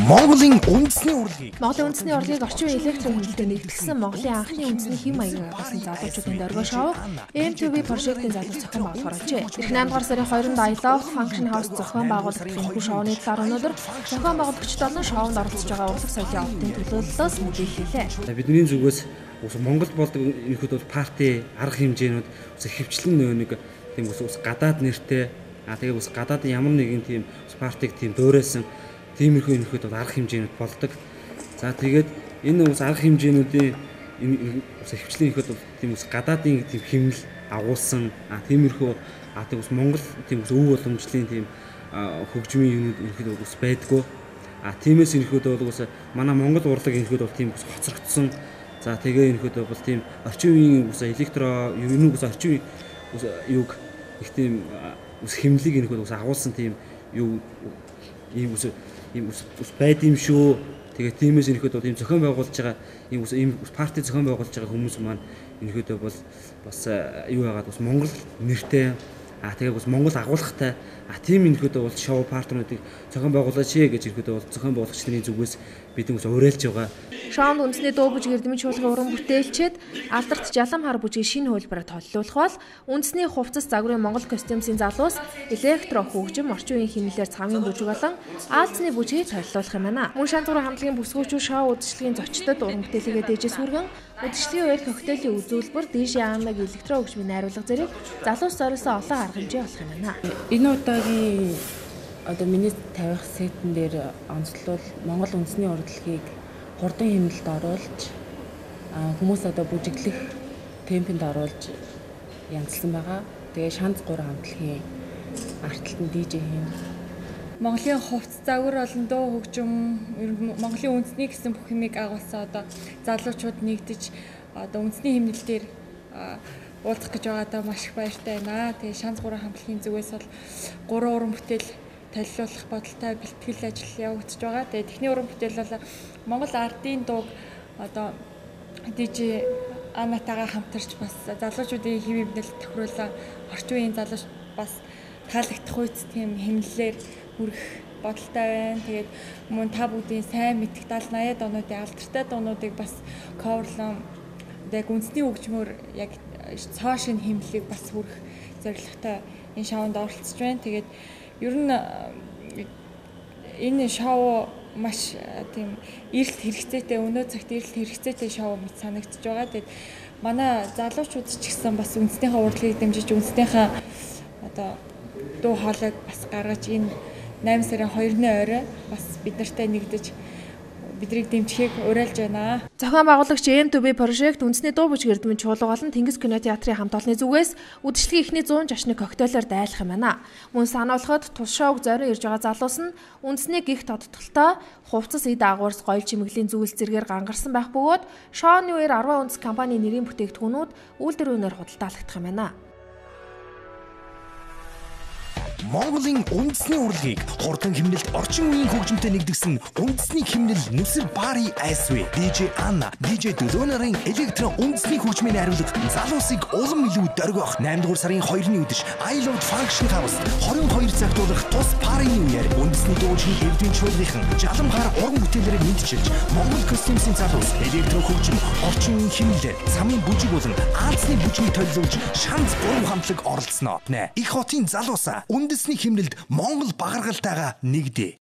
Монголын үндэсний урлагийг орчин үеийн электро хэмжээтэй нэгтгэсэн Монголын анхны үндэсний хэм маягаар гаргасан залуучуудын дөрвөө шоу MTV Project-ийн залуу зохион байгуулалт оржээ. 8 дугаар сарын 2-нд I Love Function House зохион байгуулагдах энэ шоуны талаар өнөөдөр зохион байгуулагчид болон шоунд оролцож байгаа урлаг соёлын овтын төлөөллөөс мэдээлэлээ. Бидний зүгээс Монгол болдог энэхэд бол парти арга хэмжээнүүд хэвчлэн нэг тийм ус гадаад нэртэй тэгээ ус гадаад ямар нэгэн тийм партиг тийм дөөрөөсөн тиймэрхүү энэхэд бол арга хэмжээнүүд болдог. За тэгээд энэ ус арга хэмжээнүүдийн ус хэвчлэн энэхэд бол тийм ус гадаадын тийм хэмнэл агуулсан тиймэрхүү тийм ус Монгол тийм ус өв боломжлын тийм хөгжмийн юмуд энэхэд ус байдгүй. Тиймээс энэхэд бол ус манай Монгол урлаг энэхэд бол тийм ус хоцрогдсон. За тэгээ энэхэд бол тийм орчин үеийн ус электро юу ус орчин ус юг их тийм ус хэмнэлийг энэхэд ус агуулсан тийм юу ийм ус байд юм шүү. Тэгээ тиймээс энэхэд бол ийм зохион байгуулж байгаа ийм парти зохион байгуулж байгаа хүмүүс маань энэхэд бол бас юу яагаад бас Монгол нэртэй тэгээ бас Монгол агуулгатай тийм энэхэд бол шоу партнеруудыг зохион байгуулаач гэж энэхэд бол зохион байгуулагч нарын зүгээс бид хүмүүс уриалж байгаа. Шоунд үндэсний дуу бүжиг эрдэмтэн чуулган уран бүтээлчид алдарт жалам хар бүжгийг шинэ хөлбөрөөр толлуулах бол үндэсний хувцас загварын Монгол костюмсын залуус электро хөгжим орчин үеийн хэмнэлээр цамын бүжиг болон аалзны бүжгийг толлуулах юм байна. Мөн шантурын хамтлагийн бүсгүүчүүд шоу үзэсгэлэнгийн зочдод уран бүтээлээ дээжээс хүргэн удирдлагын үеэр коктейлийн үзүүлбэр DJ Аннаг электро хөгжмийн найруулга зэрэг залуус зориулсан олон арга хэмжээ болох юм байна. Энэ удаагийн миний тавих сетэн дээр онцлол Монгол үндэсний урлагийг хурдан хэмнэлд оруулж хүмүүс бүжиглэх темпэнд оруулж янзлсан байгаа. Тэгээ шанц 3 хамтлагийн арталтан DJ хийн. Монголын хувцас загвар болон дуу хөгжим Монголын үндэсний гэсэн бүх юмыг агуулсан залуучууд нэгдэж үндэсний хэмнэл дээр уулзах гэж байгаадаа маш их баяртай байна. Тэгээ шанц 3 хамтлагийн зүгээс бол 3 уран бүтээл толиулах бодолтой бэлтгэл ажил явагдаж байгаа. Тэгээ техникийн уран бүтээл бол Монгол ардын дууг DJ Анатагаа хамтарч бас залуучуудын хэв хэмнэлд тохируулсан орчин үеийн залууч бас таалагдах үйц тийм хэмнэлээр хүрэх бодолтой байна. Тэгээд мөн та бүдийн сайн мэдих 70-80-аад онуудын алдартай дуунуудыг бас coverлон яг үндэсний хөгжмөөр яг цаашийн хэмнэлийг бас хүрэх зорилготой энэ шоунд оролцож байна. Тэгээд ер нь энэ шоу маш тийм эрэлт хэрэгцээтэй өнөө цагт эрэлт хэрэгцээтэй шоу мэт санагдаж байгаа. Тэгээд манай залуучууд ч гэсэн бас үндэснийхээ урлагийг дэмжиж үндэснийхээ дуу хоолойг бас гаргаж энэ 8 сарын 2-ны орой бас бид нартай нэгдэж бидрийг дэмжихийг уриалж байна. Зохион байгуулагч MTV Project үндэсний дуу бүжиг эрдэмтэн чуулга болон Тэнгис кино театрын хамт олонны зүгээс үдшилгийн эхний 100 жашны коктейлоор дайлах юм байна. Мөн сануулгад тус шоуг зорин ирж байгаа залуус нь үндэсний гих тодтолтой хувцас эд агуурс гоёл чимэглийн зүйлс зэргээр гангарсан байх бөгөөд шоуны үеэр 10 үндэс компани нэрийн бүтээгдэхүүнүүд үйлдвэрүүнээр худалдаалагдах юм байна. Монголын үндэсний урлагийг хурдан хэмнэлд орчин үеийн хөгжмөнтэй нэгдсэн үндэсний хэмнэл Нүсэр Бари Айсвэ, DJ Анна, DJ Дөлөөнарын электро үндэсний хөгжмийн найруулга залуусыг улам илүү дөргөх 8 дугаар сарын 2-ны өдөр I Love Function House 22 цагт болох тус парийн үеэр үндэсний дуучин эрдэмтэн чуулгын жалам хар уран бүтээлээр мэдчилж Монгол костюмсын залуус электро хөгжим орчин үеийн хэмнэлээр цамын бүжиг болон аалзны бүжгийг төлөвлөж шанц 3 хамтлаг оролцсноо. Их хотын залуусаа үндэсний хэмнэлд Монгол багаргалтайгаа нэгдээ.